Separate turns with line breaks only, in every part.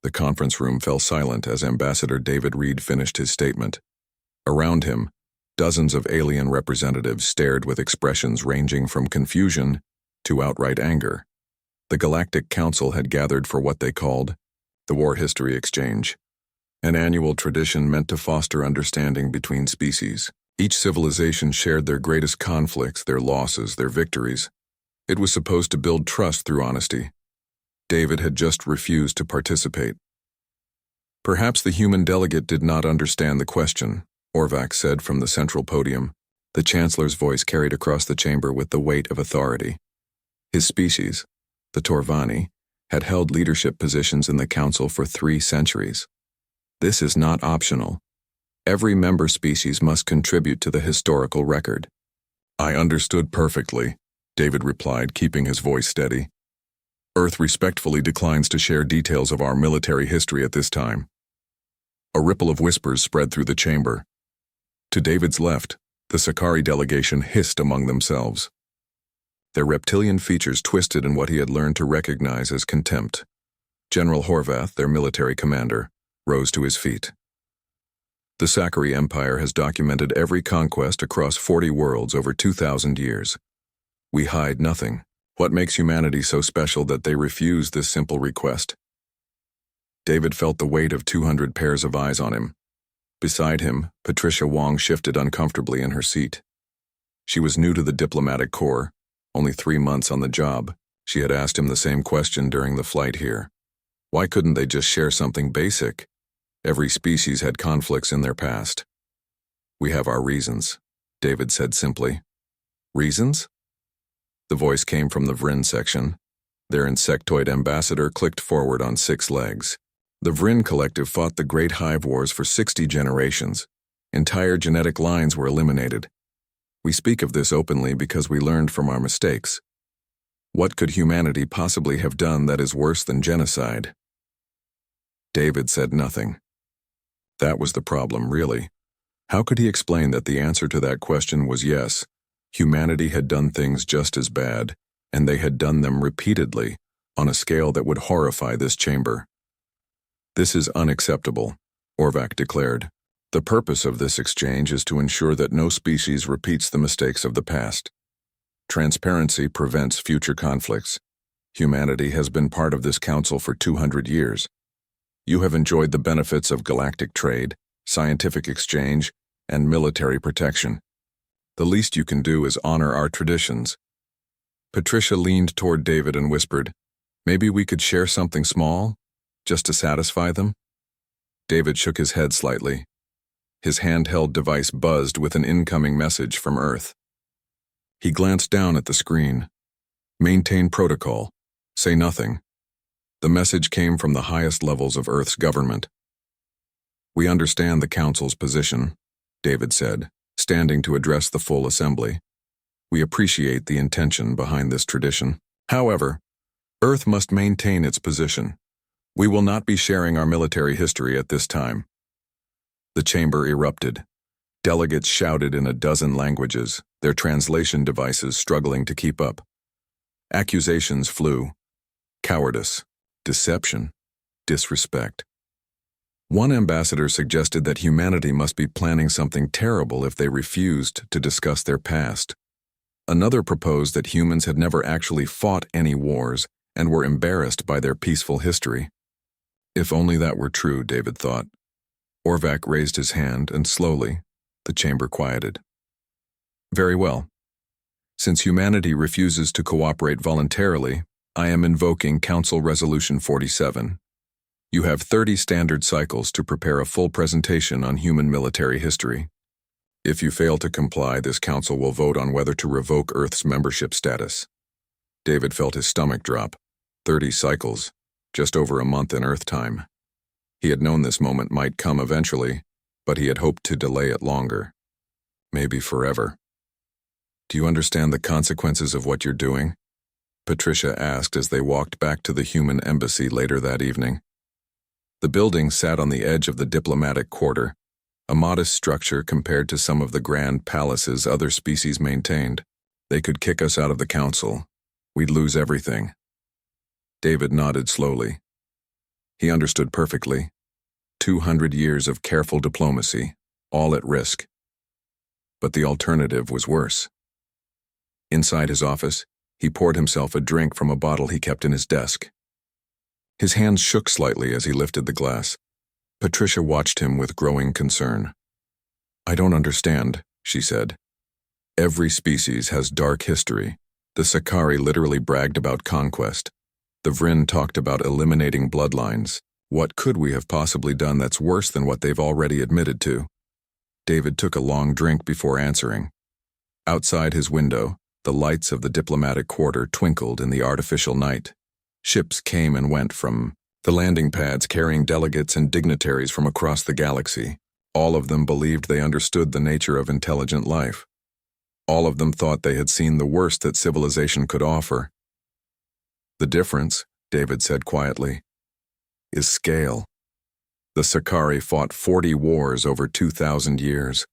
The conference room fell silent as Ambassador David Reed finished his statement. Around him, dozens of alien representatives stared with expressions ranging from confusion to outright anger. The Galactic Council had gathered for what they called the War History Exchange, an annual tradition meant to foster understanding between species. Each civilization shared their greatest conflicts, their losses, their victories. It was supposed to build trust through honesty. David had just refused to participate. Perhaps the human delegate did not understand the question, Orvac said from the central podium. The Chancellor's voice carried across the chamber with the weight of authority. His species, the Torvani, had held leadership positions in the Council for 3 centuries. This is not optional. Every member species must contribute to the historical record. I understood perfectly, David replied, keeping his voice steady. Earth respectfully declines to share details of our military history at this time. A ripple of whispers spread through the chamber. To David's left, the Sakari delegation hissed among themselves. Their reptilian features twisted in what he had learned to recognize as contempt. General Horvath, their military commander, rose to his feet. The Sakari Empire has documented every conquest across 40 worlds over 2,000 years. We hide nothing. What makes humanity so special that they refuse this simple request? David felt the weight of 200 pairs of eyes on him. Beside him, Patricia Wong shifted uncomfortably in her seat. She was new to the diplomatic corps, only 3 months on the job. She had asked him the same question during the flight here. Why couldn't they just share something basic? Every species had conflicts in their past. We have our reasons, David said simply. Reasons? The voice came from the Vryn section. Their insectoid ambassador clicked forward on 6 legs. The Vryn collective fought the Great Hive Wars for 60 generations. Entire genetic lines were eliminated. We speak of this openly because we learned from our mistakes. What could humanity possibly have done that is worse than genocide? David said nothing. That was the problem, really. How could he explain that the answer to that question was yes? Humanity had done things just as bad, and they had done them repeatedly, on a scale that would horrify this chamber. This is unacceptable, Orvac declared. The purpose of this exchange is to ensure that no species repeats the mistakes of the past. Transparency prevents future conflicts. Humanity has been part of this council for 200 years. You have enjoyed the benefits of galactic trade, scientific exchange, and military protection. The least you can do is honor our traditions. Patricia leaned toward David and whispered, Maybe we could share something small, just to satisfy them? David shook his head slightly. His handheld device buzzed with an incoming message from Earth. He glanced down at the screen. Maintain protocol. Say nothing. The message came from the highest levels of Earth's government. We understand the Council's position, David said, standing to address the full assembly. We appreciate the intention behind this tradition. However, Earth must maintain its position. We will not be sharing our military history at this time. The chamber erupted. Delegates shouted in a dozen languages, their translation devices struggling to keep up. Accusations flew. Cowardice, deception, disrespect. One ambassador suggested that humanity must be planning something terrible if they refused to discuss their past. Another proposed that humans had never actually fought any wars and were embarrassed by their peaceful history. If only that were true, David thought. Orvac raised his hand and slowly, the chamber quieted. Very well. Since humanity refuses to cooperate voluntarily, I am invoking Council Resolution 47. You have 30 standard cycles to prepare a full presentation on human military history. If you fail to comply, this council will vote on whether to revoke Earth's membership status. David felt his stomach drop. 30 cycles, just over a month in Earth time. He had known this moment might come eventually, but he had hoped to delay it longer. Maybe forever. Do you understand the consequences of what you're doing? Patricia asked as they walked back to the human embassy later that evening. The building sat on the edge of the diplomatic quarter, a modest structure compared to some of the grand palaces other species maintained. They could kick us out of the council. We'd lose everything. David nodded slowly. He understood perfectly. 200 years of careful diplomacy, all at risk. But the alternative was worse. Inside his office, he poured himself a drink from a bottle he kept in his desk. His hands shook slightly as he lifted the glass. Patricia watched him with growing concern. "I don't understand," she said. "Every species has dark history. The Sakari literally bragged about conquest. The Vryn talked about eliminating bloodlines. What could we have possibly done that's worse than what they've already admitted to?" David took a long drink before answering. Outside his window, the lights of the diplomatic quarter twinkled in the artificial night. Ships came and went from the landing pads carrying delegates and dignitaries from across the galaxy. All of them believed they understood the nature of intelligent life. All of them thought they had seen the worst that civilization could offer. "The difference," David said quietly, "is scale. The Sakari fought 40 wars over 2,000 years.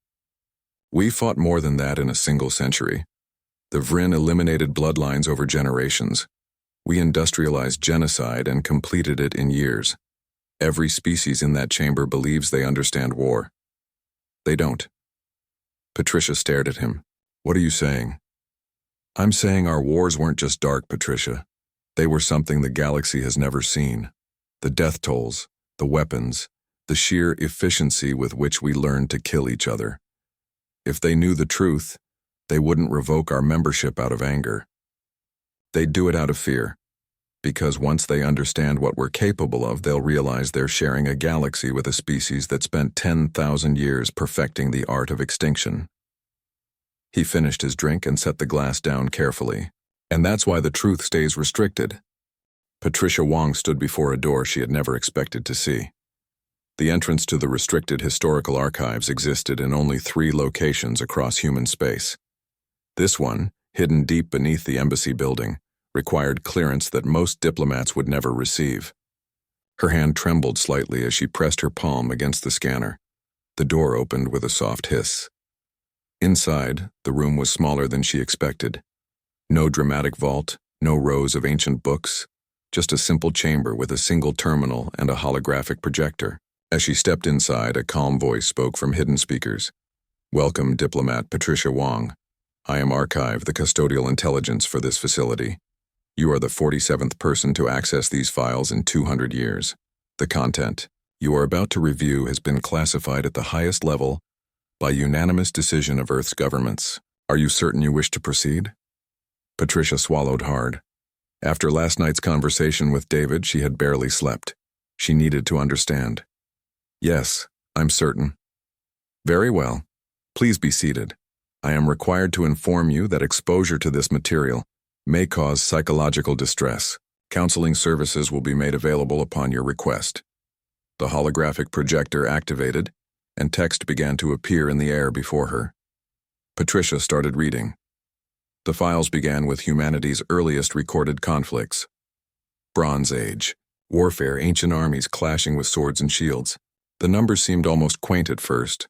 We fought more than that in a single century. The Vryn eliminated bloodlines over generations. We industrialized genocide and completed it in years. Every species in that chamber believes they understand war. They don't." Patricia stared at him. "What are you saying?" "I'm saying our wars weren't just dark, Patricia. They were something the galaxy has never seen. The death tolls, the weapons, the sheer efficiency with which we learned to kill each other. If they knew the truth, they wouldn't revoke our membership out of anger. They'd do it out of fear, because once they understand what we're capable of, they'll realize they're sharing a galaxy with a species that spent 10,000 years perfecting the art of extinction." He finished his drink and set the glass down carefully. "And that's why the truth stays restricted." Patricia Wong stood before a door she had never expected to see. The entrance to the restricted historical archives existed in only 3 locations across human space. This one, hidden deep beneath the embassy building, required clearance that most diplomats would never receive. Her hand trembled slightly as she pressed her palm against the scanner. The door opened with a soft hiss. Inside, the room was smaller than she expected. No dramatic vault, no rows of ancient books, just a simple chamber with a single terminal and a holographic projector. As she stepped inside, a calm voice spoke from hidden speakers. "Welcome, diplomat Patricia Wong. I am Archive, the custodial intelligence for this facility. You are the 47th person to access these files in 200 years. The content you are about to review has been classified at the highest level by unanimous decision of Earth's governments. Are you certain you wish to proceed?" Patricia swallowed hard. After last night's conversation with David, she had barely slept. She needed to understand. "Yes, I'm certain." "Very well. Please be seated. I am required to inform you that exposure to this material may cause psychological distress. Counseling services will be made available upon your request." The holographic projector activated, and text began to appear in the air before her. Patricia started reading. The files began with humanity's earliest recorded conflicts. Bronze Age. Warfare, ancient armies clashing with swords and shields. The numbers seemed almost quaint at first.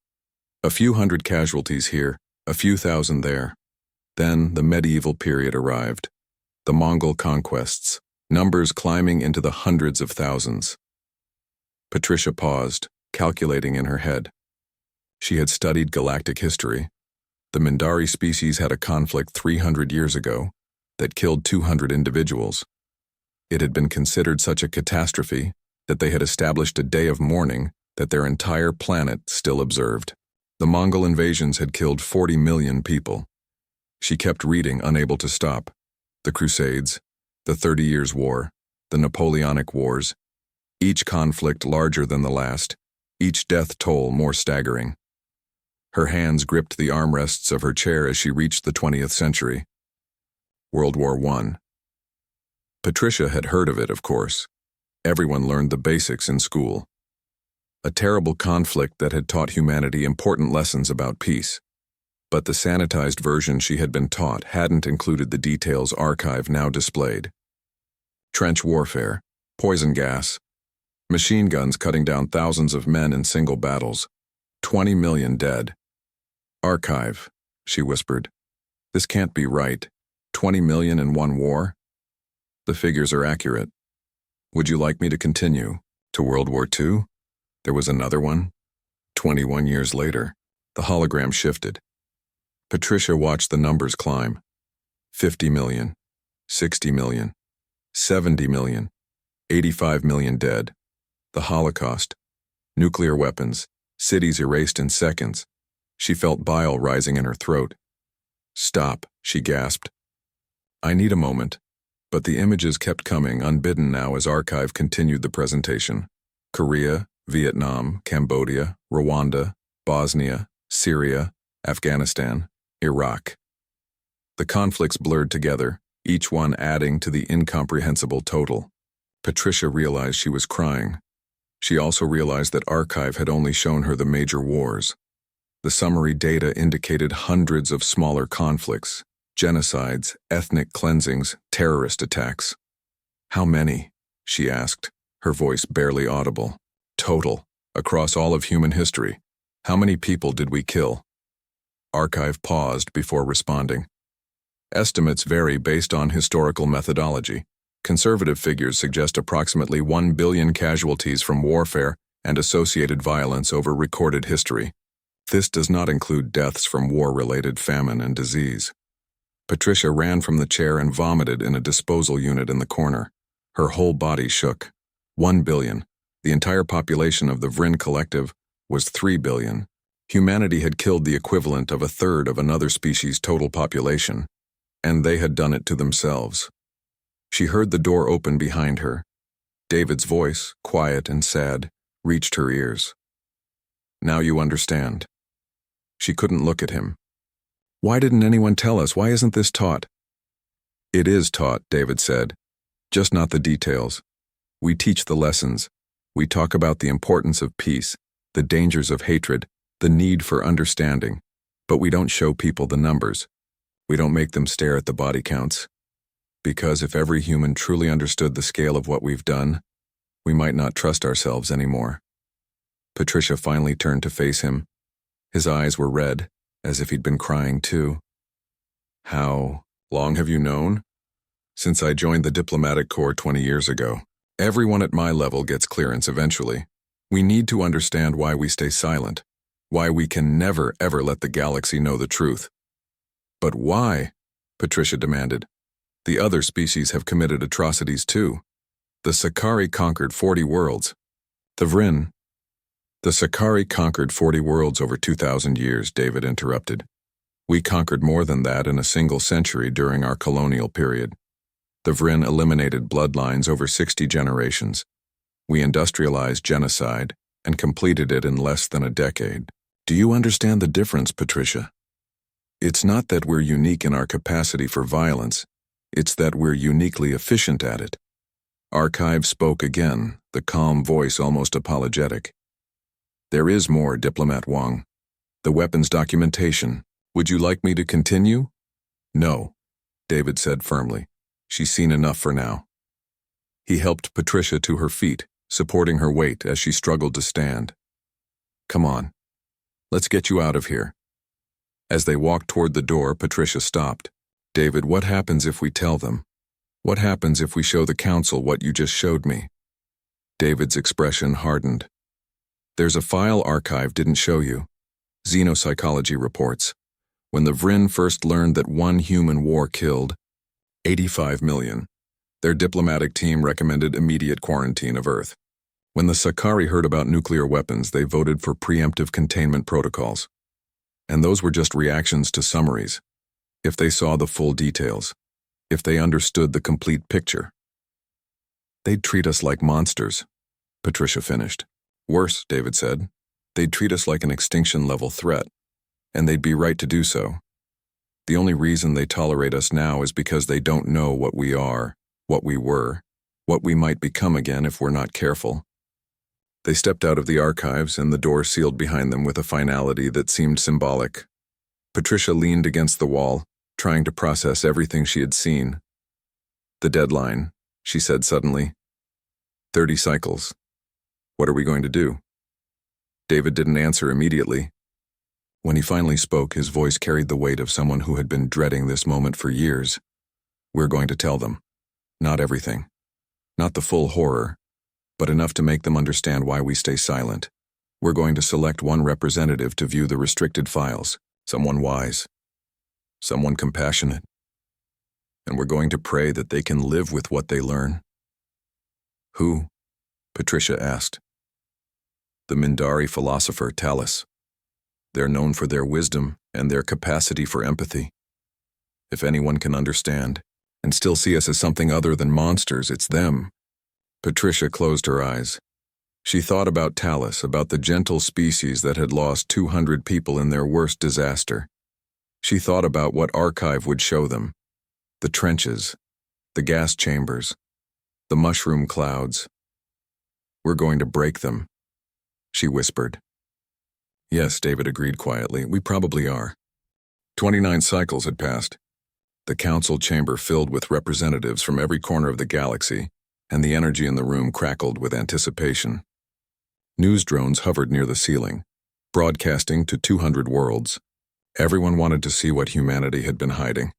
A few hundred casualties here, a few thousand there. Then the medieval period arrived. The Mongol conquests, numbers climbing into the hundreds of thousands. Patricia paused, calculating in her head. She had studied galactic history. The Mindari species had a conflict 300 years ago that killed 200 individuals. It had been considered such a catastrophe that they had established a day of mourning that their entire planet still observed. The Mongol invasions had killed 40 million people. She kept reading, unable to stop. The Crusades, the 30 Years' War, the Napoleonic Wars, each conflict larger than the last, each death toll more staggering. Her hands gripped the armrests of her chair as she reached the 20th century. World War I. Patricia had heard of it, of course. Everyone learned the basics in school. A terrible conflict that had taught humanity important lessons about peace. But the sanitized version she had been taught hadn't included the details Archive now displayed. Trench warfare, poison gas, machine guns cutting down thousands of men in single battles, 20 million dead. "Archive," she whispered. "This can't be right. 20 million in one war?" "The figures are accurate. Would you like me to continue?" To World War II? There was another one? 21 years later, the hologram shifted. Patricia watched the numbers climb. 50 million, 60 million, 70 million, 85 million dead. The Holocaust. Nuclear weapons. Cities erased in seconds. She felt bile rising in her throat. "Stop," she gasped. "I need a moment." But the images kept coming, unbidden now, as Archive continued the presentation. Korea, Vietnam, Cambodia, Rwanda, Bosnia, Syria, Afghanistan, Iraq. The conflicts blurred together, each one adding to the incomprehensible total. Patricia realized she was crying. She also realized that Archive had only shown her the major wars. The summary data indicated hundreds of smaller conflicts, genocides, ethnic cleansings, terrorist attacks. "How many?" she asked, her voice barely audible. "Total, across all of human history. How many people did we kill?" Archive paused before responding. Estimates vary based on historical methodology. Conservative figures suggest approximately 1 billion casualties from warfare and associated violence over recorded history. This does not include deaths from war-related famine and disease. Patricia ran from the chair and vomited in a disposal unit in the corner. Her whole body shook. 1 billion. The entire population of the Vrin Collective was 3 billion. Humanity had killed the equivalent of a third of another species' total population, and they had done it to themselves. She heard the door open behind her. David's voice, quiet and sad, reached her ears. "Now you understand." She couldn't look at him. "Why didn't anyone tell us? Why isn't this taught?" "It is taught," David said, "just not the details. We teach the lessons. We talk about the importance of peace, the dangers of hatred, the need for understanding, but we don't show people the numbers. We don't make them stare at the body counts. Because if every human truly understood the scale of what we've done, we might not trust ourselves anymore." Patricia finally turned to face him. His eyes were red, as if he'd been crying too. "How long have you known?" "Since I joined the diplomatic corps 20 years ago. Everyone at my level gets clearance eventually. We need to understand why we stay silent, why we can never ever let the galaxy know the truth." "But why?" Patricia demanded. "The other species have committed atrocities too. The Sakari conquered 40 worlds. The Sakari conquered 40 worlds over 2,000 years, David interrupted. We conquered more than that in a single century during our colonial period. The Vrin eliminated bloodlines over 60 generations. We industrialized genocide and completed it in less than a decade. Do you understand the difference, Patricia? It's not that we're unique in our capacity for violence. It's that we're uniquely efficient at it." Archive spoke again, the calm voice almost apologetic. "There is more, Diplomat Wang. The weapons documentation. Would you like me to continue?" "No," David said firmly. "She's seen enough for now." He helped Patricia to her feet, supporting her weight as she struggled to stand. "Come on. Let's get you out of here." As they walked toward the door, Patricia stopped. "David, what happens if we tell them? What happens if we show the council what you just showed me?" David's expression hardened. "There's a file Archive didn't show you. Xenopsychology reports. When the Vrin first learned that one human war killed 85 million, their diplomatic team recommended immediate quarantine of Earth. When the Sakari heard about nuclear weapons, they voted for preemptive containment protocols. And those were just reactions to summaries. If they saw the full details, if they understood the complete picture. They'd treat us like monsters," Patricia finished. "Worse," David said. "They'd treat us like an extinction-level threat, and they'd be right to do so. The only reason they tolerate us now is because they don't know what we are, what we were, what we might become again if we're not careful." They stepped out of the archives, and the door sealed behind them with a finality that seemed symbolic. Patricia leaned against the wall, trying to process everything she had seen. "The deadline," she said suddenly. 30 cycles. What are we going to do?" David didn't answer immediately. When he finally spoke, his voice carried the weight of someone who had been dreading this moment for years. "We're going to tell them. Not everything. Not the full horror. but enough to make them understand why we stay silent. We're going to select one representative to view the restricted files, someone wise, someone compassionate, and we're going to pray that they can live with what they learn. Who? Patricia asked. The Mindari philosopher Talus. They're known for their wisdom and their capacity for empathy. If anyone can understand and still see us as something other than monsters, it's them. Patricia closed her eyes. She thought about Talus, about the gentle species that had lost 200 people in their worst disaster. She thought about what archive would show them. The trenches, the gas chambers, the mushroom clouds. We're going to break them, she whispered. Yes, David agreed quietly, we probably are. 29 cycles had passed. The council chamber filled with representatives from every corner of the galaxy, and the energy in the room crackled with anticipation. News drones hovered near the ceiling, broadcasting to 200 worlds. Everyone wanted to see what humanity had been hiding.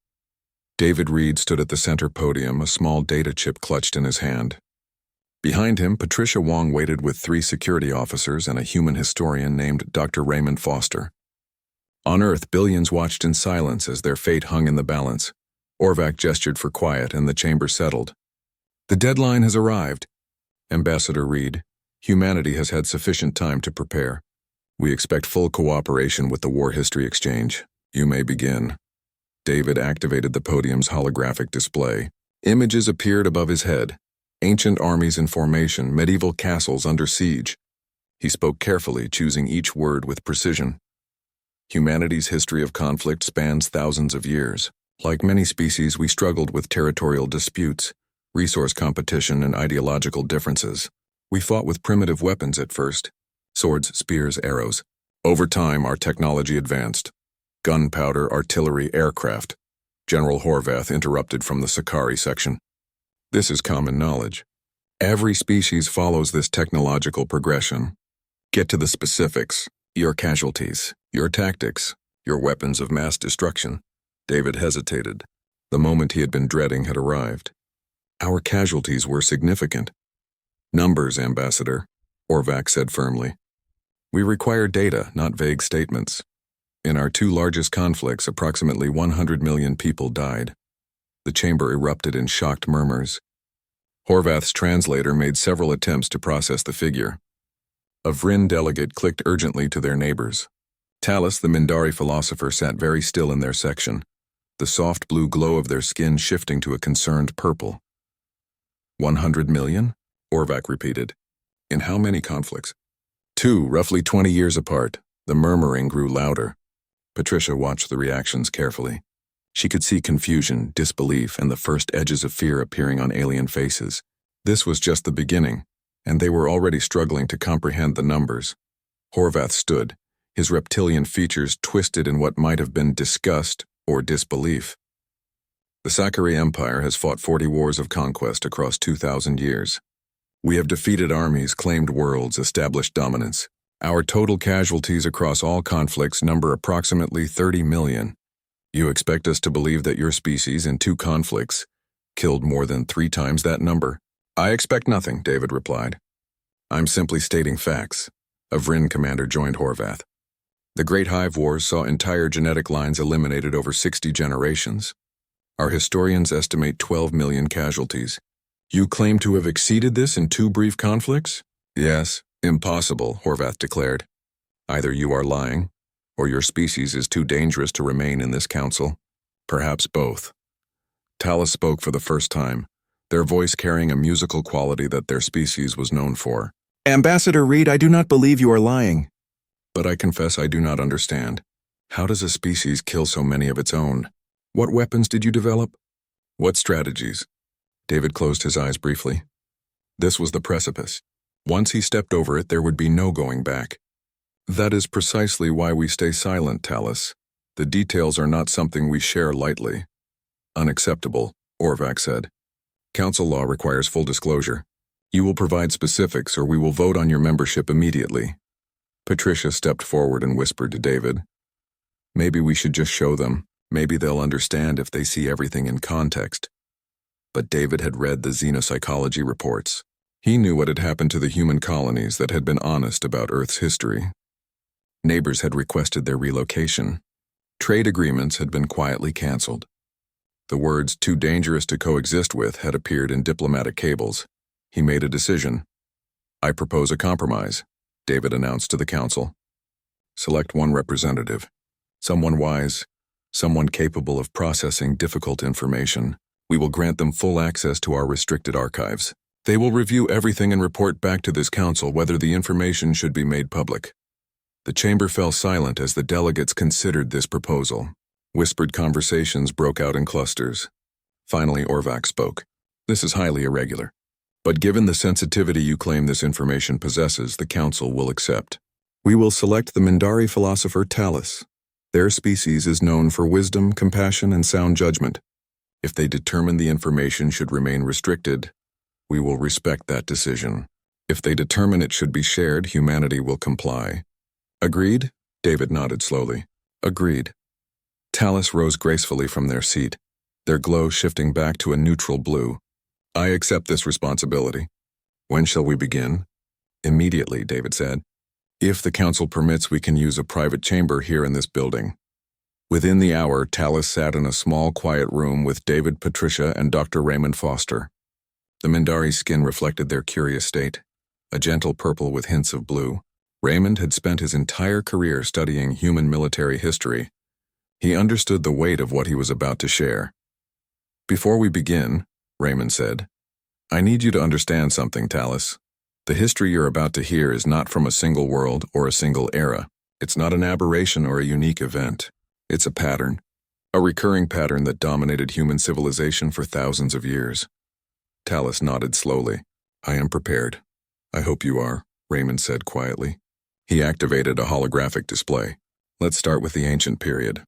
David Reed stood at the center podium, a small data chip clutched in his hand. Behind him, Patricia Wong waited with 3 security officers and a human historian named Dr. Raymond Foster. On Earth, billions watched in silence as their fate hung in the balance. Orvac gestured for quiet, and the chamber settled. The deadline has arrived. Ambassador Reed, humanity has had sufficient time to prepare. We expect full cooperation with the War History Exchange. You may begin. David activated the podium's holographic display. Images appeared above his head. Ancient armies in formation, medieval castles under siege. He spoke carefully, choosing each word with precision. Humanity's history of conflict spans thousands of years. Like many species, we struggled with territorial disputes, resource competition, and ideological differences. We fought with primitive weapons at first. Swords, spears, arrows. Over time, our technology advanced. Gunpowder, artillery, aircraft. General Horvath interrupted from the Sakari section. This is common knowledge. Every species follows this technological progression. Get to the specifics. Your casualties, your tactics, your weapons of mass destruction. David hesitated. The moment he had been dreading had arrived. Our casualties were significant. Numbers, Ambassador, Orvac said firmly. We require data, not vague statements. In our 2 largest conflicts, approximately 100 million people died. The chamber erupted in shocked murmurs. Horvath's translator made several attempts to process the figure. A Vryn delegate clicked urgently to their neighbors. Talus, the Mindari philosopher, sat very still in their section, the soft blue glow of their skin shifting to a concerned purple. 100 million? Orvac repeated. In how many conflicts? 2, roughly 20 years apart. The murmuring grew louder. Patricia watched the reactions carefully. She could see confusion, disbelief, and the first edges of fear appearing on alien faces. This was just the beginning, and they were already struggling to comprehend the numbers. Horvath stood, his reptilian features twisted in what might have been disgust or disbelief. The Sakari Empire has fought 40 wars of conquest across 2,000 years. We have defeated armies, claimed worlds, established dominance. Our total casualties across all conflicts number approximately 30 million. You expect us to believe that your species in 2 conflicts killed more than 3 times that number? I expect nothing, David replied. I'm simply stating facts. A Vryn commander joined Horvath. The Great Hive Wars saw entire genetic lines eliminated over 60 generations. Our historians estimate 12 million casualties. You claim to have exceeded this in 2 brief conflicts? Yes, impossible, Horvath declared. Either you are lying, or your species is too dangerous to remain in this council. Perhaps both. Talus spoke for the first time, their voice carrying a musical quality that their species was known for. Ambassador Reed, I do not believe you are lying. But I confess I do not understand. How does a species kill so many of its own? What weapons did you develop? What strategies? David closed his eyes briefly. This was the precipice. Once he stepped over it, there would be no going back. That is precisely why we stay silent, Talus. The details are not something we share lightly. Unacceptable, Orvac said. Council law requires full disclosure. You will provide specifics or we will vote on your membership immediately. Patricia stepped forward and whispered to David. Maybe we should just show them. Maybe they'll understand if they see everything in context. But David had read the xenopsychology reports. He knew what had happened to the human colonies that had been honest about Earth's history. Neighbors had requested their relocation. Trade agreements had been quietly canceled. The words "too dangerous to coexist with" had appeared in diplomatic cables. He made a decision. "I propose a compromise," David announced to the council. "Select one representative. Someone wise, someone capable of processing difficult information. We will grant them full access to our restricted archives. They will review everything and report back to this council whether the information should be made public." The chamber fell silent as the delegates considered this proposal. Whispered conversations broke out in clusters. Finally, Orvac spoke. "This is highly irregular. But given the sensitivity you claim this information possesses, the council will accept. We will select the Mindari philosopher Talus. Their species is known for wisdom, compassion, and sound judgment. If they determine the information should remain restricted, we will respect that decision. If they determine it should be shared, humanity will comply." "Agreed?" David nodded slowly. "Agreed." Talus rose gracefully from their seat, their glow shifting back to a neutral blue. "I accept this responsibility. When shall we begin?" "Immediately," David said. "If the council permits, we can use a private chamber here in this building." Within the hour, Talus sat in a small, quiet room with David, Patricia, and Dr. Raymond Foster. The Mindari skin reflected their curious state, a gentle purple with hints of blue. Raymond had spent his entire career studying human military history. He understood the weight of what he was about to share. "Before we begin," Raymond said, "I need you to understand something, Talus. The history you're about to hear is not from a single world or a single era. It's not an aberration or a unique event. It's a pattern, a recurring pattern that dominated human civilization for thousands of years." Talus nodded slowly. "I am prepared." "I hope you are," Raymond said quietly. He activated a holographic display. "Let's start with the ancient period.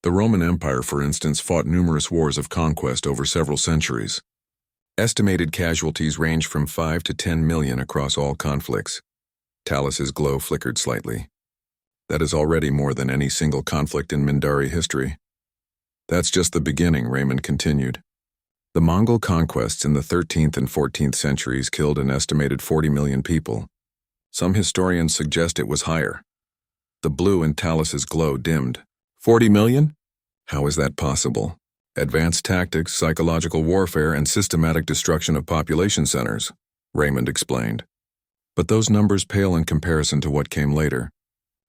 The Roman Empire, for instance, fought numerous wars of conquest over several centuries. Estimated casualties range from 5 to 10 million across all conflicts." Talus's glow flickered slightly. "That is already more than any single conflict in Mindari history." "That's just the beginning," Raymond continued. "The Mongol conquests in the 13th and 14th centuries killed an estimated 40 million people. Some historians suggest it was higher." The blue in Talus's glow dimmed. 40 million? How is that possible? "Advanced tactics, psychological warfare, and systematic destruction of population centers," Raymond explained. "But those numbers pale in comparison to what came later.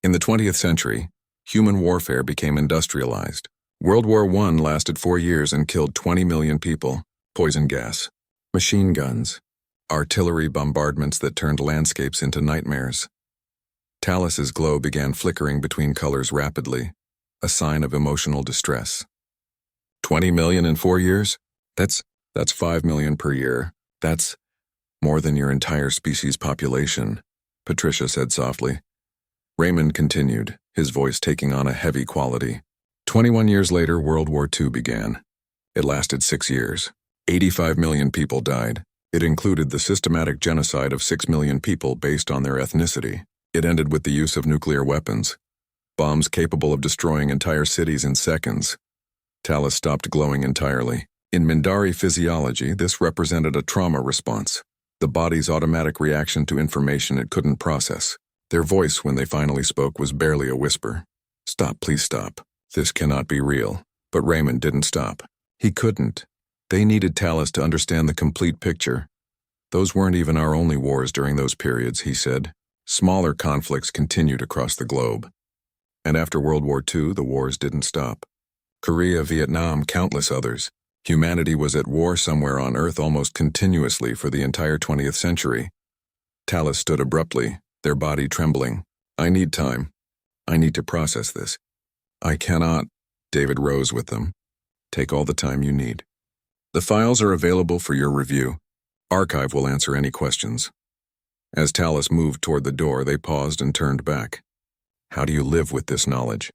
In the 20th century, human warfare became industrialized. World War I lasted 4 years and killed 20 million people. Poison gas, machine guns, artillery bombardments that turned landscapes into nightmares." Talus's glow began flickering between colors rapidly, a sign of emotional distress. 20 million in 4 years? That's 5 million per year. That's more than your entire species population," Patricia said softly. Raymond continued, his voice taking on a heavy quality. 21 years later, World War II began. It lasted 6 years. 85 million people died. It included the systematic genocide of 6 million people based on their ethnicity. It ended with the use of nuclear weapons, bombs capable of destroying entire cities in seconds. Talus stopped glowing entirely. In Mindari physiology, this represented a trauma response, the body's automatic reaction to information it couldn't process. Their voice, when they finally spoke, was barely a whisper. "Stop, please stop. This cannot be real." But Raymond didn't stop. He couldn't. They needed Talus to understand the complete picture. "Those weren't even our only wars during those periods," he said. "Smaller conflicts continued across the globe. And after World War II, the wars didn't stop. Korea, Vietnam, countless others. Humanity was at war somewhere on Earth almost continuously for the entire 20th century. Talus stood abruptly, their body trembling. "I need time. I need to process this." "I cannot." David rose with them. "Take all the time you need. The files are available for your review. Archive will answer any questions." As Talus moved toward the door, they paused and turned back. "How do you live with this knowledge?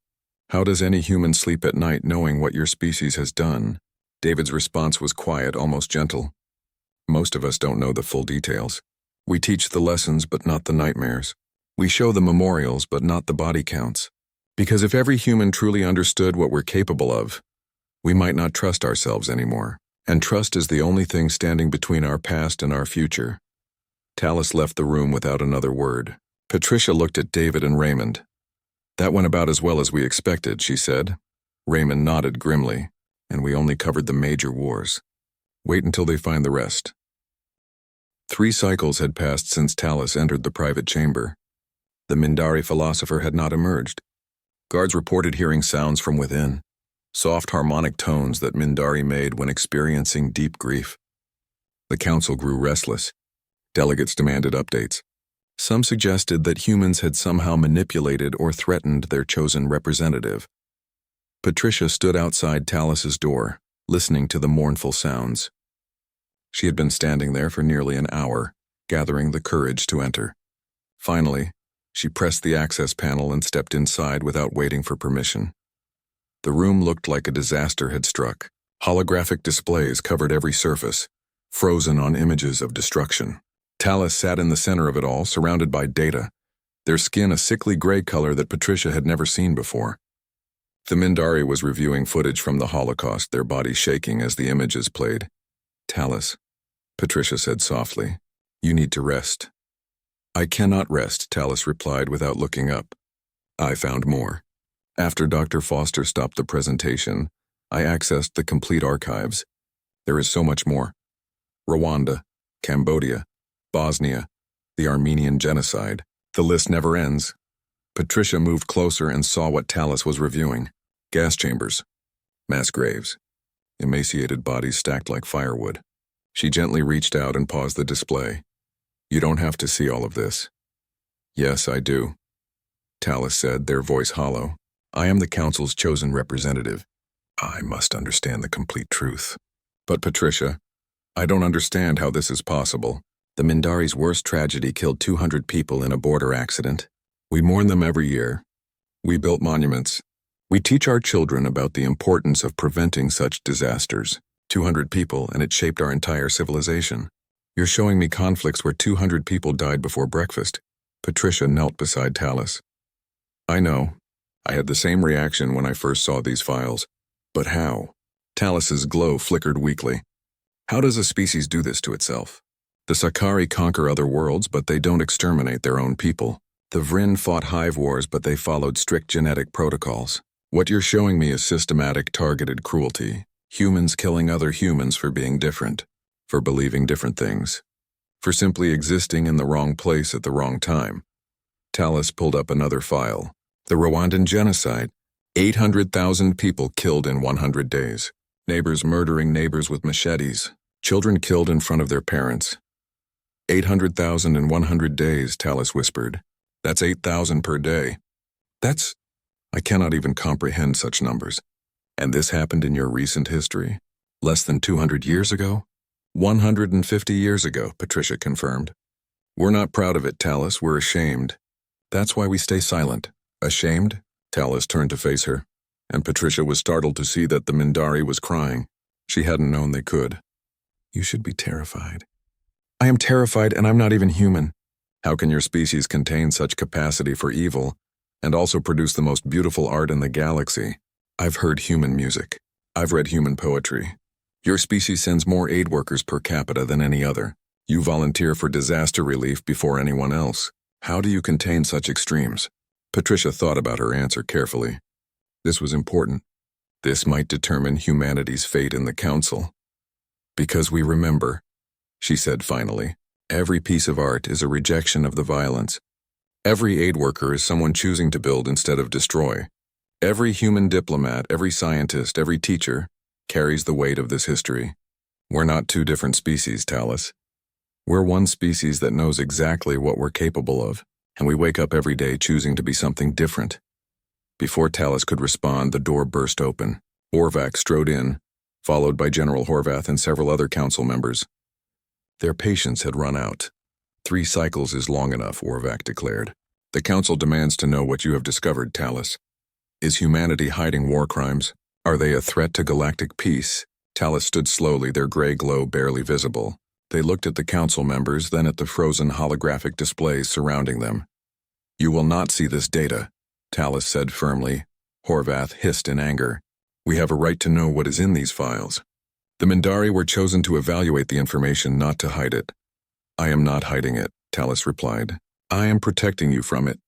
How does any human sleep at night knowing what your species has done?" David's response was quiet, almost gentle. "Most of us don't know the full details. We teach the lessons, but not the nightmares. We show the memorials, but not the body counts. Because if every human truly understood what we're capable of, we might not trust ourselves anymore. And trust is the only thing standing between our past and our future. Talus left the room without another word. Patricia looked at David and Raymond. "That went about as well as we expected," she said. Raymond nodded grimly. "And we only covered the major wars. Wait until they find the rest." 3 cycles had passed since Talus entered the private chamber. The Mindari philosopher had not emerged. Guards reported hearing sounds from within, soft harmonic tones that Mindari made when experiencing deep grief. The council grew restless. Delegates demanded updates. Some suggested that humans had somehow manipulated or threatened their chosen representative. Patricia stood outside Talus's door, listening to the mournful sounds. She had been standing there for nearly an hour, gathering the courage to enter. Finally, she pressed the access panel and stepped inside without waiting for permission. The room looked like a disaster had struck. Holographic displays covered every surface, frozen on images of destruction. Talus sat in the center of it all, surrounded by data, their skin a sickly gray color that Patricia had never seen before. The Mindari was reviewing footage from the Holocaust, their bodies shaking as the images played. "Talus," Patricia said softly, "you need to rest." "I cannot rest," Talus replied without looking up. "I found more. After Dr. Foster stopped the presentation, I accessed the complete archives. There is so much more. Rwanda, Cambodia, Bosnia, the Armenian genocide. The list never ends." Patricia moved closer and saw what Talus was reviewing. Gas chambers, mass graves, emaciated bodies stacked like firewood. She gently reached out and paused the display. "You don't have to see all of this." "Yes, I do," Talus said, their voice hollow. "I am the council's chosen representative. I must understand the complete truth." "But Patricia, I don't understand how this is possible. The Mindari's worst tragedy killed 200 people in a border accident. We mourn them every year. We built monuments. We teach our children about the importance of preventing such disasters. 200 people, and it shaped our entire civilization. You're showing me conflicts where 200 people died before breakfast." Patricia knelt beside Talus. "I know. I had the same reaction when I first saw these files. But how?" Talus's glow flickered weakly. "How does a species do this to itself? The Sakari conquer other worlds, but they don't exterminate their own people. The Vryn fought hive wars, but they followed strict genetic protocols. What you're showing me is systematic, targeted cruelty. Humans killing other humans for being different, for believing different things, for simply existing in the wrong place at the wrong time." Talus pulled up another file. The Rwandan genocide. 800,000 people killed in 100 days. Neighbors murdering neighbors with machetes. Children killed in front of their parents. 800,000 in 100 days, Talus whispered. "That's 8,000 per day. I cannot even comprehend such numbers. And this happened in your recent history? Less than 200 years ago?" 150 years ago, Patricia confirmed. "We're not proud of it, Talus. We're ashamed. That's why we stay silent." "Ashamed?" Talus turned to face her, and Patricia was startled to see that the Mindari was crying. She hadn't known they could. "You should be terrified." "I am terrified, and I'm not even human." "How can your species contain such capacity for evil and also produce the most beautiful art in the galaxy? I've heard human music. I've read human poetry. Your species sends more aid workers per capita than any other. You volunteer for disaster relief before anyone else. How do you contain such extremes?" Patricia thought about her answer carefully. This was important. This might determine humanity's fate in the council. "Because we remember," she said finally, "every piece of art is a rejection of the violence. Every aid worker is someone choosing to build instead of destroy. Every human diplomat, every scientist, every teacher carries the weight of this history. We're not two different species, Talus. We're one species that knows exactly what we're capable of, and we wake up every day choosing to be something different." Before Talus could respond, the door burst open. Orvac strode in, followed by General Horvath and several other council members. Their patience had run out. 3 cycles is long enough, Orvac declared. "The council demands to know what you have discovered, Talus. Is humanity hiding war crimes? Are they a threat to galactic peace?" Talus stood slowly, their gray glow barely visible. They looked at the council members, then at the frozen holographic displays surrounding them. "You will not see this data," Talus said firmly. Horvath hissed in anger. "We have a right to know what is in these files." The Mindari were chosen to evaluate the information, not to hide it. I am not hiding it, Talus replied. I am protecting you from it.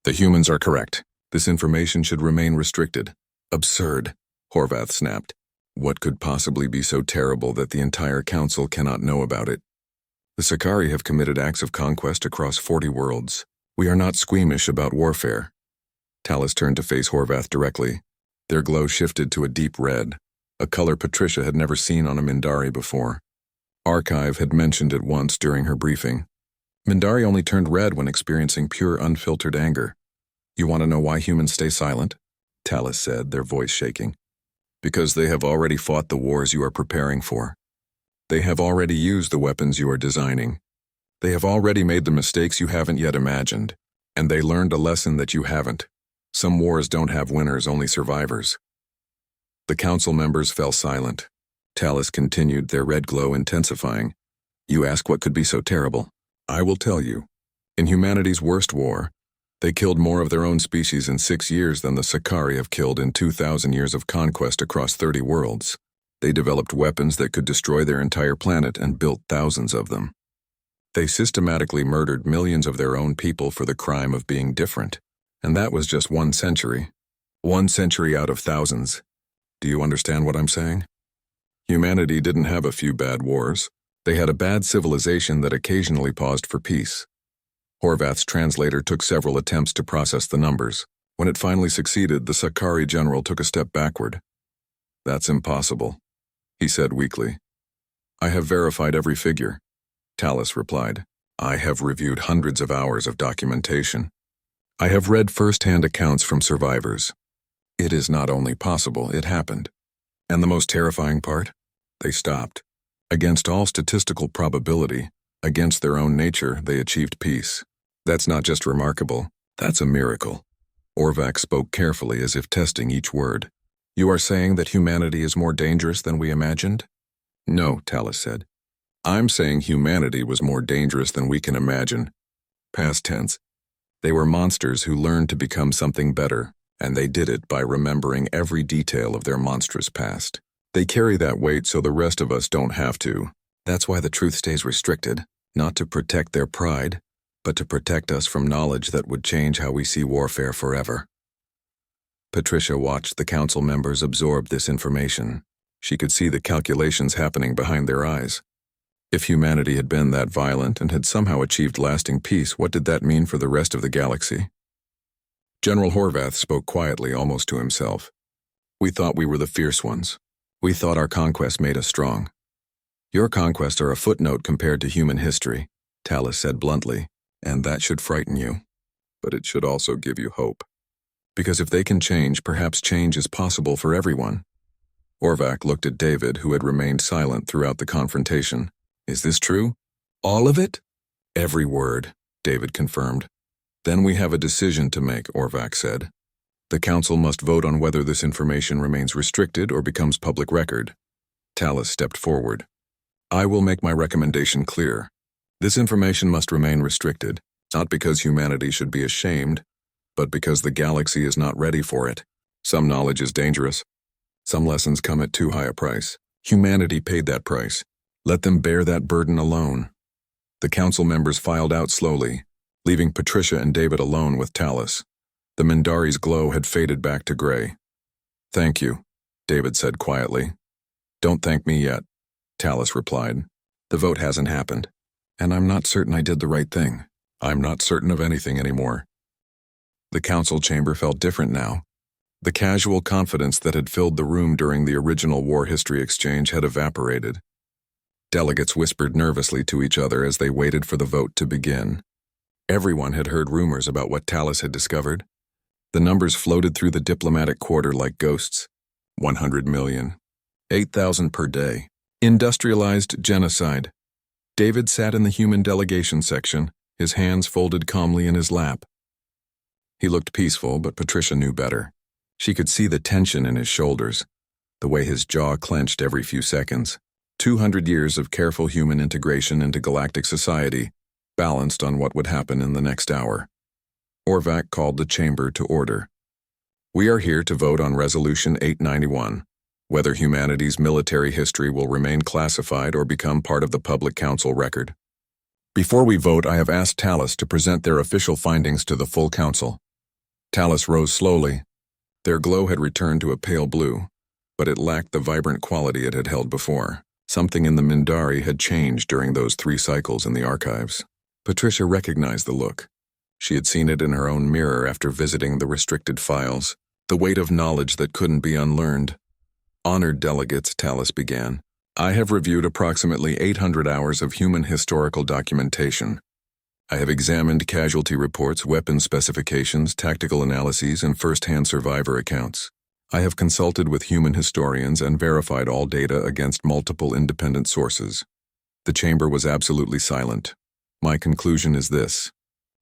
The humans are correct. This information should remain restricted. Absurd, Horvath snapped. What could possibly be so terrible that the entire council cannot know about it? The Sakari have committed acts of conquest across 40 worlds. We are not squeamish about warfare. Talus turned to face Horvath directly. Their glow shifted to a deep red, a color Patricia had never seen on a Mindari before. Archive had mentioned it once during her briefing. Mindari only turned red when experiencing pure, unfiltered anger. You want to know why humans stay silent? Talus said, their voice shaking. Because they have already fought the wars you are preparing for. They have already used the weapons you are designing. They have already made the mistakes you haven't yet imagined. And they learned a lesson that you haven't. Some wars don't have winners, only survivors. The council members fell silent. Talus continued, their red glow intensifying. You ask what could be so terrible? I will tell you. In humanity's worst war, they killed more of their own species in 6 years than the Sakari have killed in 2,000 years of conquest across 30 worlds. They developed weapons that could destroy their entire planet and built thousands of them. They systematically murdered millions of their own people for the crime of being different. And that was just 1 century. 1 century out of thousands. Do you understand what I'm saying? Humanity didn't have a few bad wars. They had a bad civilization that occasionally paused for peace. Horvath's translator took several attempts to process the numbers. When it finally succeeded, the Sakari general took a step backward. That's impossible, he said weakly. I have verified every figure, Talus replied. I have reviewed hundreds of hours of documentation. I have read first-hand accounts from survivors. It is not only possible, it happened. And the most terrifying part? They stopped. Against all statistical probability, against their own nature, they achieved peace. That's not just remarkable, that's a miracle. Horvath spoke carefully as if testing each word. You are saying that humanity is more dangerous than we imagined? No, Talus said. I'm saying humanity was more dangerous than we can imagine. Past tense. They were monsters who learned to become something better, and they did it by remembering every detail of their monstrous past. They carry that weight so the rest of us don't have to. That's why the truth stays restricted, not to protect their pride, but to protect us from knowledge that would change how we see warfare forever. Patricia watched the council members absorb this information. She could see the calculations happening behind their eyes. If humanity had been that violent and had somehow achieved lasting peace, what did that mean for the rest of the galaxy? General Horvath spoke quietly, almost to himself. We thought we were the fierce ones. We thought our conquest made us strong. Your conquests are a footnote compared to human history, Talus said bluntly, and that should frighten you. But it should also give you hope. Because if they can change, perhaps change is possible for everyone. Horvath looked at David, who had remained silent throughout the confrontation. Is this true? All of it? Every word, David confirmed. Then we have a decision to make, Horvath said. The council must vote on whether this information remains restricted or becomes public record. Talus stepped forward. I will make my recommendation clear. This information must remain restricted, not because humanity should be ashamed, but because the galaxy is not ready for it. Some knowledge is dangerous. Some lessons come at too high a price. Humanity paid that price. Let them bear that burden alone. The council members filed out slowly, leaving Patricia and David alone with Talus. The Mindari's glow had faded back to gray. Thank you, David said quietly. Don't thank me yet, Talus replied. The vote hasn't happened, and I'm not certain I did the right thing. I'm not certain of anything anymore. The council chamber felt different now. The casual confidence that had filled the room during the original war history exchange had evaporated. Delegates whispered nervously to each other as they waited for the vote to begin. Everyone had heard rumors about what Talus had discovered. The numbers floated through the diplomatic quarter like ghosts. 100 million. 8,000 per day. Industrialized genocide. David sat in the human delegation section, his hands folded calmly in his lap. He looked peaceful, but Patricia knew better. She could see the tension in his shoulders, the way his jaw clenched every few seconds. 200 years of careful human integration into galactic society, balanced on what would happen in the next hour. Horvath called the chamber to order. We are here to vote on Resolution 891, whether humanity's military history will remain classified or become part of the public council record. Before we vote, I have asked Talus to present their official findings to the full council. Talus rose slowly. Their glow had returned to a pale blue, but it lacked the vibrant quality it had held before. Something in the Mindari had changed during those 3 cycles in the archives. Patricia recognized the look. She had seen it in her own mirror after visiting the restricted files, the weight of knowledge that couldn't be unlearned. Honored delegates, Talus began, I have reviewed approximately 800 hours of human historical documentation. I have examined casualty reports, weapon specifications, tactical analyses, and first-hand survivor accounts. I have consulted with human historians and verified all data against multiple independent sources. The chamber was absolutely silent. My conclusion is this.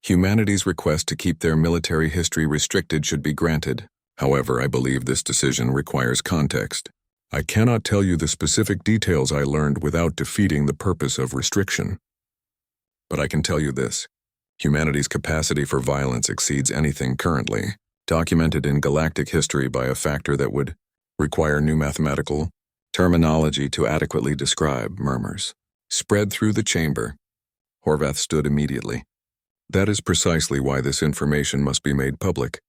Humanity's request to keep their military history restricted should be granted. However, I believe this decision requires context. I cannot tell you the specific details I learned without defeating the purpose of restriction. But I can tell you this. Humanity's capacity for violence exceeds anything currently documented in galactic history by a factor that would require new mathematical terminology to adequately describe. Murmurs spread through the chamber. Horvath stood immediately. That is precisely why this information must be made public.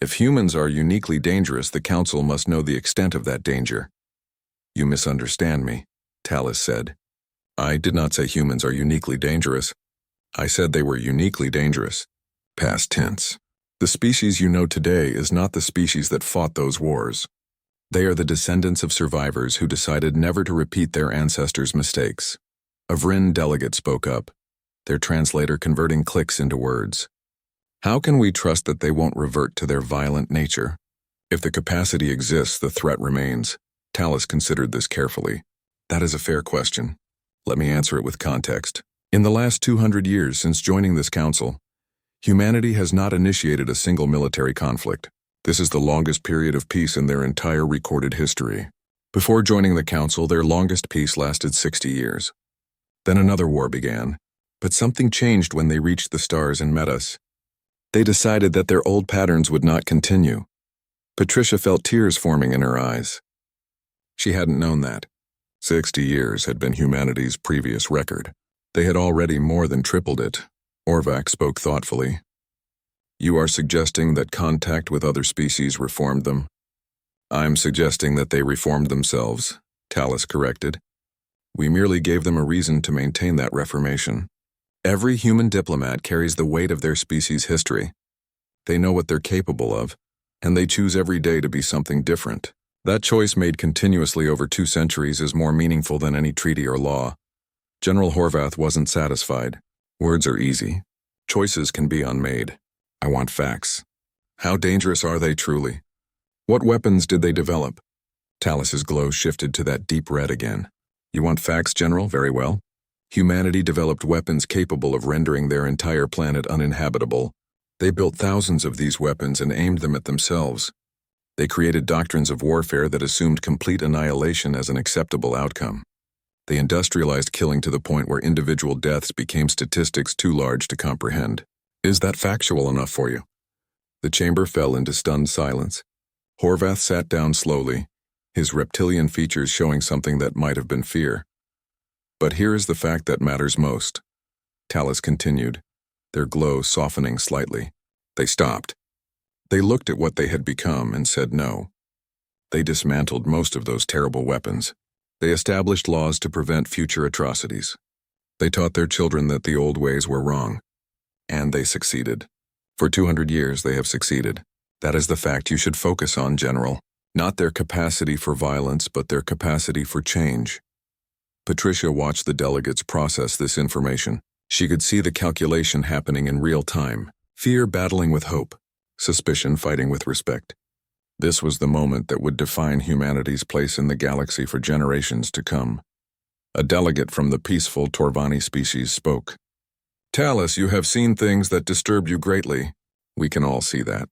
If humans are uniquely dangerous, the Council must know the extent of that danger. You misunderstand me, Talus said. I did not say humans are uniquely dangerous. I said they were uniquely dangerous. Past tense. The species you know today is not the species that fought those wars. They are the descendants of survivors who decided never to repeat their ancestors' mistakes. A Vryn delegate spoke up, their translator converting clicks into words. How can we trust that they won't revert to their violent nature? If the capacity exists, the threat remains. Talus considered this carefully. That is a fair question. Let me answer it with context. In the last 200 years since joining this council, humanity has not initiated a single military conflict. This is the longest period of peace in their entire recorded history. Before joining the council, their longest peace lasted 60 years. Then another war began, but something changed when they reached the stars and met us. They decided that their old patterns would not continue. Patricia felt tears forming in her eyes. She hadn't known that. 60 years had been humanity's previous record. They had already more than tripled it. Orvac spoke thoughtfully. You are suggesting that contact with other species reformed them? I'm suggesting that they reformed themselves, Talus corrected. We merely gave them a reason to maintain that reformation. Every human diplomat carries the weight of their species' history. They know what they're capable of, and they choose every day to be something different. That choice made continuously over 2 centuries is more meaningful than any treaty or law. General Horvath wasn't satisfied. Words are easy. Choices can be unmade. I want facts. How dangerous are they truly? What weapons did they develop? Talus's glow shifted to that deep red again. You want facts, General? Very well. Humanity developed weapons capable of rendering their entire planet uninhabitable. They built thousands of these weapons and aimed them at themselves. They created doctrines of warfare that assumed complete annihilation as an acceptable outcome. They industrialized killing to the point where individual deaths became statistics too large to comprehend. Is that factual enough for you? The chamber fell into stunned silence. Horvath sat down slowly, his reptilian features showing something that might have been fear. But here is the fact that matters most. Talus continued, their glow softening slightly. They stopped. They looked at what they had become and said no. They dismantled most of those terrible weapons. They established laws to prevent future atrocities. They taught their children that the old ways were wrong. And they succeeded. For 200 years they have succeeded. That is the fact you should focus on, General. Not their capacity for violence, but their capacity for change. Patricia watched the delegates process this information. She could see the calculation happening in real time. Fear battling with hope. Suspicion fighting with respect. This was the moment that would define humanity's place in the galaxy for generations to come. A delegate from the peaceful Torvani species spoke. Talus, you have seen things that disturbed you greatly. We can all see that.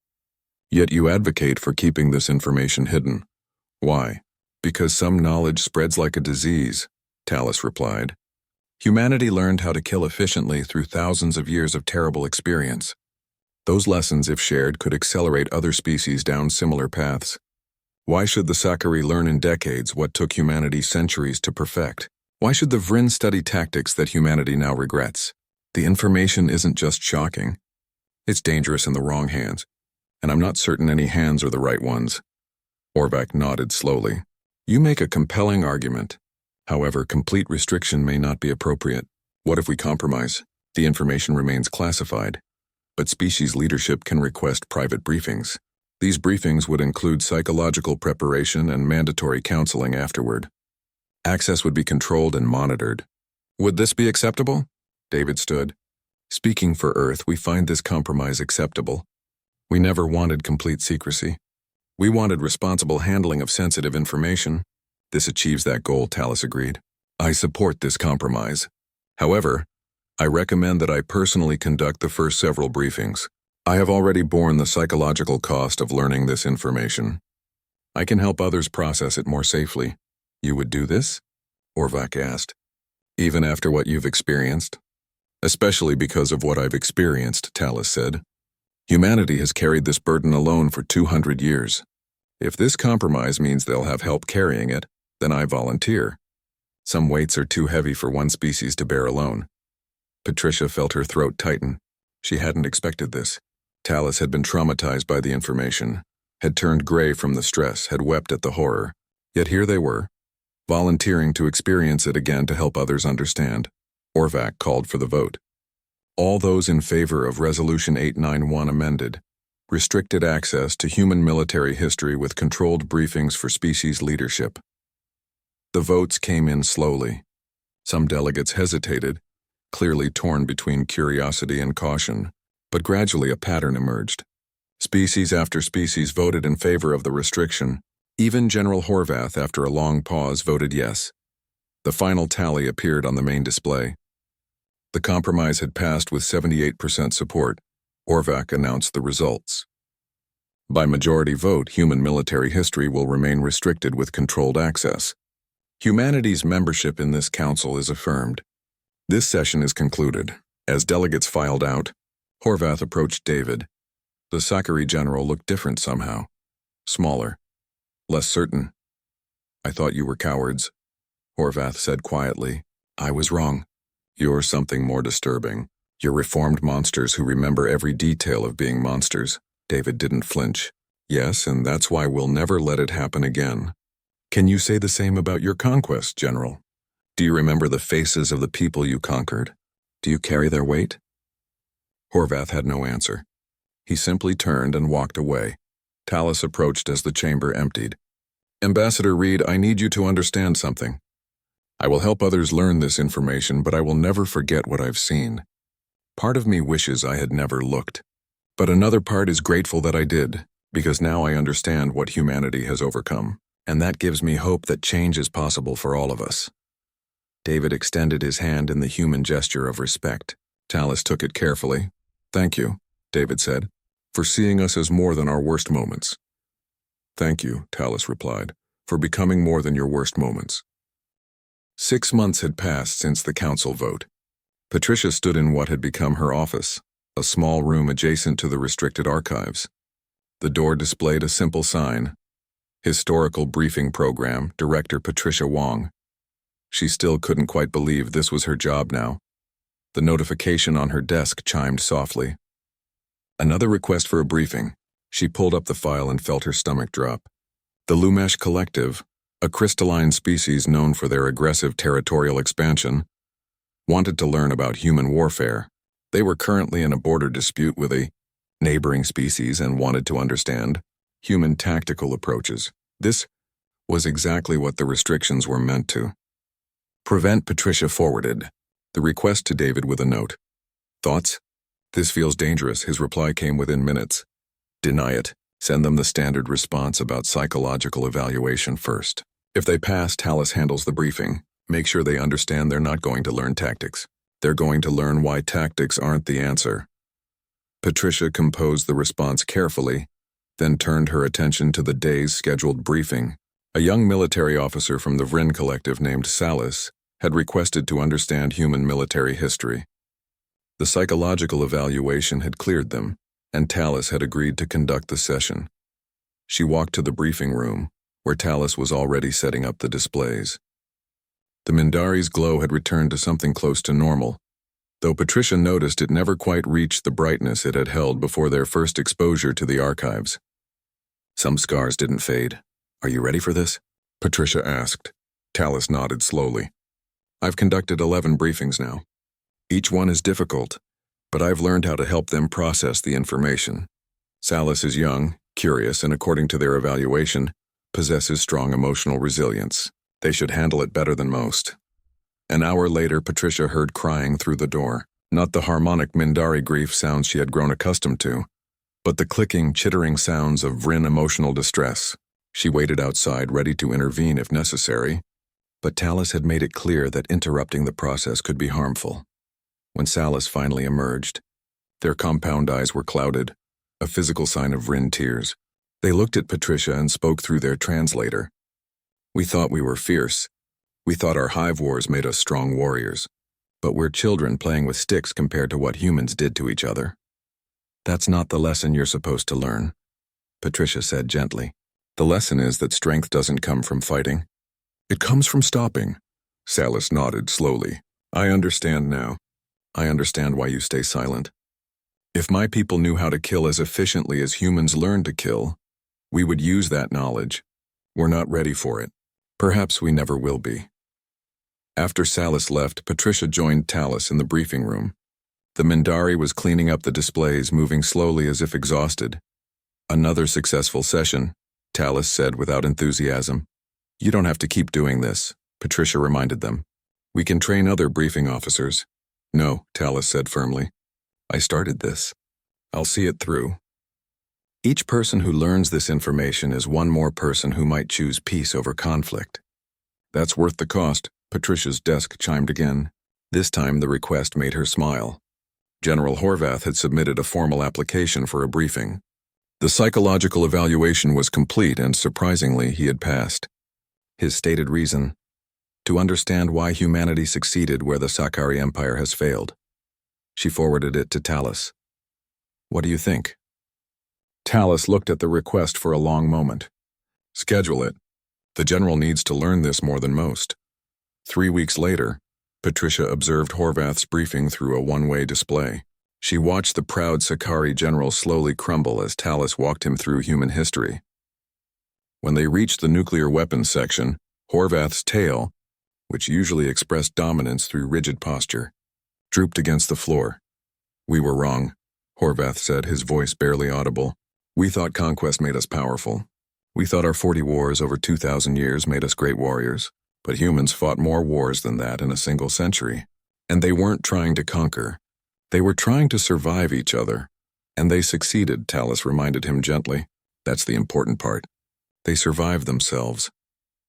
Yet you advocate for keeping this information hidden. Why? Because some knowledge spreads like a disease, Talus replied. Humanity learned how to kill efficiently through thousands of years of terrible experience. Those lessons, if shared, could accelerate other species down similar paths. Why should the Sakari learn in decades what took humanity centuries to perfect? Why should the Vryn study tactics that humanity now regrets? The information isn't just shocking. It's dangerous in the wrong hands, and I'm not certain any hands are the right ones. Orvac nodded slowly. You make a compelling argument. However, complete restriction may not be appropriate. What if we compromise? The information remains classified, but species leadership can request private briefings. These briefings would include psychological preparation and mandatory counseling afterward. Access would be controlled and monitored. Would this be acceptable? David stood. Speaking for Earth, we find this compromise acceptable. We never wanted complete secrecy. We wanted responsible handling of sensitive information. This achieves that goal, Talus agreed. I support this compromise. However, I recommend that I personally conduct the first several briefings. I have already borne the psychological cost of learning this information. I can help others process it more safely. You would do this? Orvac asked. Even after what you've experienced? Especially because of what I've experienced, Talus said. Humanity has carried this burden alone for 200 years. If this compromise means they'll have help carrying it, then I volunteer. Some weights are too heavy for one species to bear alone. Patricia felt her throat tighten. She hadn't expected this. Talus had been traumatized by the information, had turned gray from the stress, had wept at the horror. Yet here they were, volunteering to experience it again to help others understand. Orvac called for the vote. All those in favor of Resolution 891 amended, restricted access to human military history with controlled briefings for species leadership. The votes came in slowly. Some delegates hesitated, clearly torn between curiosity and caution, but gradually a pattern emerged. Species after species voted in favor of the restriction. Even General Horvath, after a long pause, voted yes. The final tally appeared on the main display. The compromise had passed with 78% support. Orvac announced the results. By majority vote, human military history will remain restricted with controlled access. Humanity's membership in this council is affirmed. This session is concluded. As delegates filed out, Horvath approached David. The Sakari general looked different somehow. Smaller. Less certain. I thought you were cowards, Horvath said quietly. I was wrong. You're something more disturbing. You're reformed monsters who remember every detail of being monsters. David didn't flinch. Yes, and that's why we'll never let it happen again. Can you say the same about your conquest, General? Do you remember the faces of the people you conquered? Do you carry their weight? Horvath had no answer. He simply turned and walked away. Talus approached as the chamber emptied. Ambassador Reed, I need you to understand something. I will help others learn this information, but I will never forget what I've seen. Part of me wishes I had never looked. But another part is grateful that I did, because now I understand what humanity has overcome, and that gives me hope that change is possible for all of us. David extended his hand in the human gesture of respect. Talus took it carefully. Thank you, David said, for seeing us as more than our worst moments. Thank you, Talus replied, for becoming more than your worst moments. 6 months had passed since the council vote. Patricia stood in what had become her office, a small room adjacent to the restricted archives. The door displayed a simple sign, Historical Briefing Program, Director Patricia Wong. She still couldn't quite believe this was her job now. The notification on her desk chimed softly. Another request for a briefing. She pulled up the file and felt her stomach drop. The Lumesh Collective, a crystalline species known for their aggressive territorial expansion, wanted to learn about human warfare. They were currently in a border dispute with a neighboring species and wanted to understand human tactical approaches. This was exactly what the restrictions were meant to prevent. Patricia forwarded the request to David with a note. Thoughts? This feels dangerous. His reply came within minutes. Deny it. Send them the standard response about psychological evaluation first. If they pass, Talus handles the briefing. Make sure they understand they're not going to learn tactics. They're going to learn why tactics aren't the answer. Patricia composed the response carefully, then turned her attention to the day's scheduled briefing. A young military officer from the Vryn Collective named Salis had requested to understand human military history. The psychological evaluation had cleared them, and Talus had agreed to conduct the session. She walked to the briefing room, where Talus was already setting up the displays. The Mindari's glow had returned to something close to normal, though Patricia noticed it never quite reached the brightness it had held before their first exposure to the archives. Some scars didn't fade. Are you ready for this? Patricia asked. Tallis nodded slowly. I've conducted 11 briefings now. Each one is difficult, but I've learned how to help them process the information. Salis is young, curious, and according to their evaluation, possesses strong emotional resilience. They should handle it better than most. An hour later, Patricia heard crying through the door. Not the harmonic Mindari grief sounds she had grown accustomed to, but the clicking, chittering sounds of Vryn emotional distress. She waited outside, ready to intervene if necessary, but Tallis had made it clear that interrupting the process could be harmful. When Salis finally emerged, their compound eyes were clouded, a physical sign of Vryn tears. They looked at Patricia and spoke through their translator. We thought we were fierce. We thought our hive wars made us strong warriors. But we're children playing with sticks compared to what humans did to each other. That's not the lesson you're supposed to learn, Patricia said gently. The lesson is that strength doesn't come from fighting. It comes from stopping. Salis nodded slowly. I understand now. I understand why you stay silent. If my people knew how to kill as efficiently as humans learn to kill, we would use that knowledge. We're not ready for it. Perhaps we never will be. After Salis left, Patricia joined Tallis in the briefing room. The Mindari was cleaning up the displays, moving slowly as if exhausted. Another successful session, Tallis said without enthusiasm. You don't have to keep doing this, Patricia reminded them. We can train other briefing officers. No, Tallis said firmly. I started this. I'll see it through. Each person who learns this information is one more person who might choose peace over conflict. That's worth the cost, Patricia's desk chimed again. This time the request made her smile. General Horvath had submitted a formal application for a briefing. The psychological evaluation was complete and, surprisingly, he had passed. His stated reason: to understand why humanity succeeded where the Sakari Empire has failed. She forwarded it to Tallis. What do you think? Tallis looked at the request for a long moment. Schedule it. The general needs to learn this more than most. 3 weeks later, Patricia observed Horvath's briefing through a one-way display. She watched the proud Sakari general slowly crumble as Tallis walked him through human history. When they reached the nuclear weapons section, Horvath's tail, which usually expressed dominance through rigid posture, drooped against the floor. We were wrong, Horvath said, his voice barely audible. We thought conquest made us powerful. We thought our 40 wars over 2,000 years made us great warriors. But humans fought more wars than that in a single century. And they weren't trying to conquer. They were trying to survive each other. And they succeeded, Tallis reminded him gently. That's the important part. They survived themselves.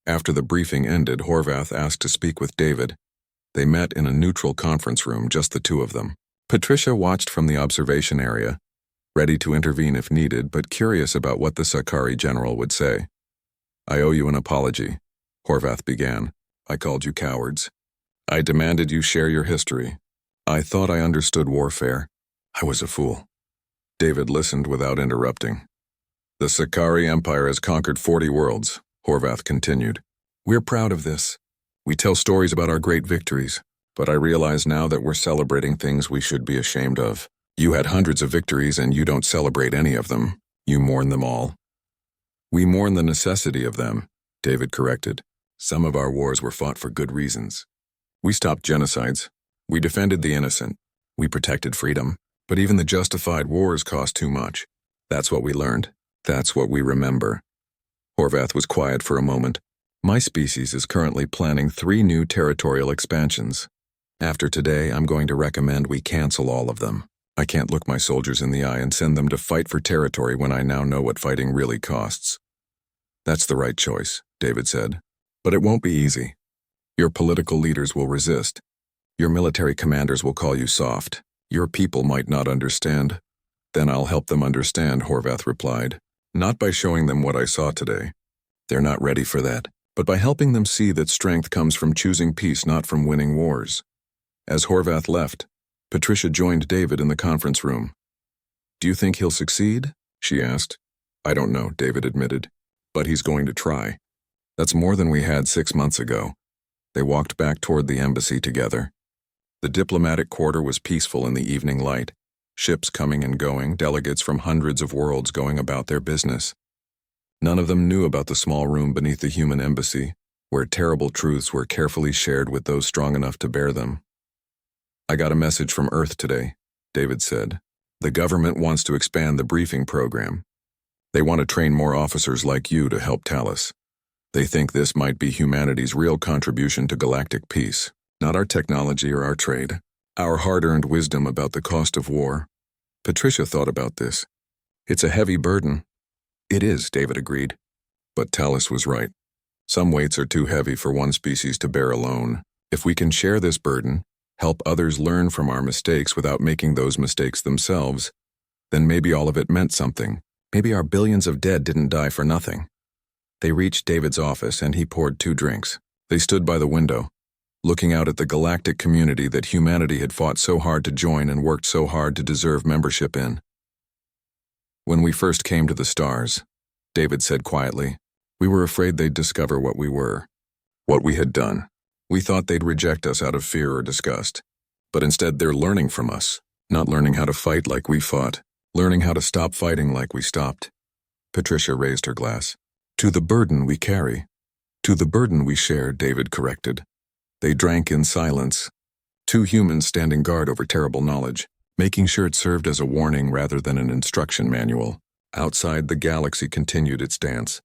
After the briefing ended, Horvath asked to speak with David. They met in a neutral conference room, just the two of them. Patricia watched from the observation area, ready to intervene if needed, but curious about what the Sakari general would say. I owe you an apology, Horvath began. I called you cowards. I demanded you share your history. I thought I understood warfare. I was a fool. David listened without interrupting. The Sakari Empire has conquered 40 worlds, Horvath continued. We're proud of this. We tell stories about our great victories, but I realize now that we're celebrating things we should be ashamed of. You had hundreds of victories and you don't celebrate any of them. You mourn them all. We mourn the necessity of them, David corrected. Some of our wars were fought for good reasons. We stopped genocides. We defended the innocent. We protected freedom. But even the justified wars cost too much. That's what we learned. That's what we remember. Horvath was quiet for a moment. My species is currently planning 3 new territorial expansions. After today, I'm going to recommend we cancel all of them. I can't look my soldiers in the eye and send them to fight for territory when I now know what fighting really costs. That's the right choice, David said. But it won't be easy. Your political leaders will resist. Your military commanders will call you soft. Your people might not understand. Then I'll help them understand, Horvath replied. Not by showing them what I saw today. They're not ready for that. But by helping them see that strength comes from choosing peace, not from winning wars. As Horvath left, Patricia joined David in the conference room. Do you think he'll succeed? She asked. I don't know, David admitted. But he's going to try. That's more than we had 6 months ago. They walked back toward the embassy together. The diplomatic quarter was peaceful in the evening light, ships coming and going, delegates from hundreds of worlds going about their business. None of them knew about the small room beneath the human embassy, where terrible truths were carefully shared with those strong enough to bear them. "I got a message from Earth today," David said. "The government wants to expand the briefing program. They want to train more officers like you to help Talus. They think this might be humanity's real contribution to galactic peace, not our technology or our trade, our hard-earned wisdom about the cost of war." Patricia thought about this. "It's a heavy burden." "It is," David agreed. But Talus was right. Some weights are too heavy for one species to bear alone. If we can share this burden, help others learn from our mistakes without making those mistakes themselves, then maybe all of it meant something. Maybe our billions of dead didn't die for nothing. They reached David's office and he poured 2 drinks. They stood by the window, looking out at the galactic community that humanity had fought so hard to join and worked so hard to deserve membership in. "When we first came to the stars," David said quietly, "we were afraid they'd discover what we were, what we had done. We thought they'd reject us out of fear or disgust. But instead they're learning from us, not learning how to fight like we fought, learning how to stop fighting like we stopped." Patricia raised her glass. "To the burden we carry. To the burden we share," David corrected. They drank in silence, 2 humans standing guard over terrible knowledge, making sure it served as a warning rather than an instruction manual. Outside, the galaxy continued its dance,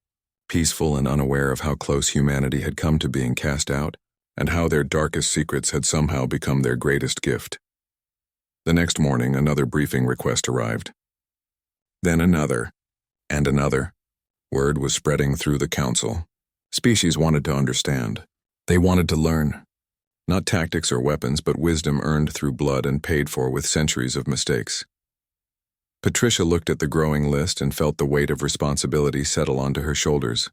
peaceful and unaware of how close humanity had come to being cast out, and how their darkest secrets had somehow become their greatest gift. The next morning, another briefing request arrived. Then another, and another. Word was spreading through the council. Species wanted to understand. They wanted to learn. Not tactics or weapons, but wisdom earned through blood and paid for with centuries of mistakes. Patricia looked at the growing list and felt the weight of responsibility settle onto her shoulders.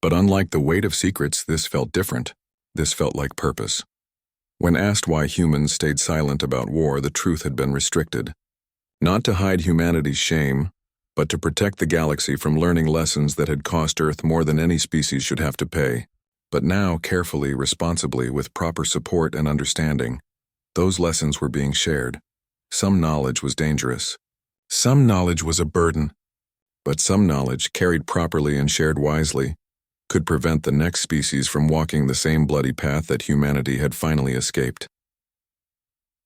But unlike the weight of secrets, this felt different. This felt like purpose. When asked why humans stayed silent about war, the truth had been restricted. Not to hide humanity's shame, but to protect the galaxy from learning lessons that had cost Earth more than any species should have to pay. But now, carefully, responsibly, with proper support and understanding, those lessons were being shared. Some knowledge was dangerous. Some knowledge was a burden. But some knowledge, carried properly and shared wisely, could prevent the next species from walking the same bloody path that humanity had finally escaped.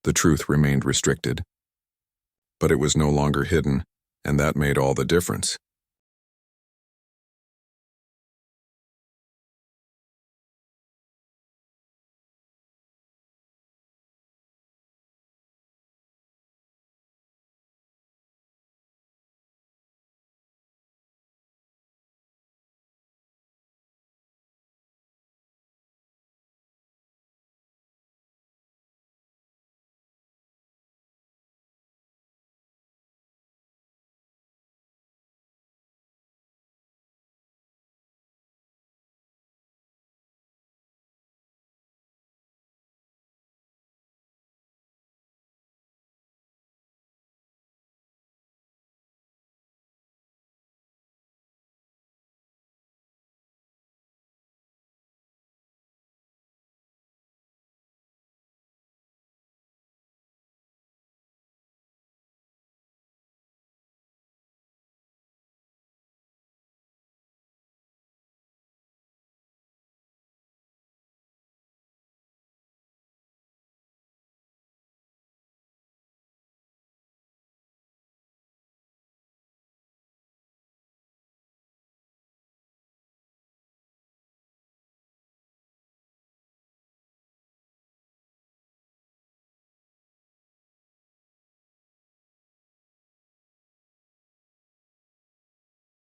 The truth remained restricted. But it was no longer hidden, and that made all the difference.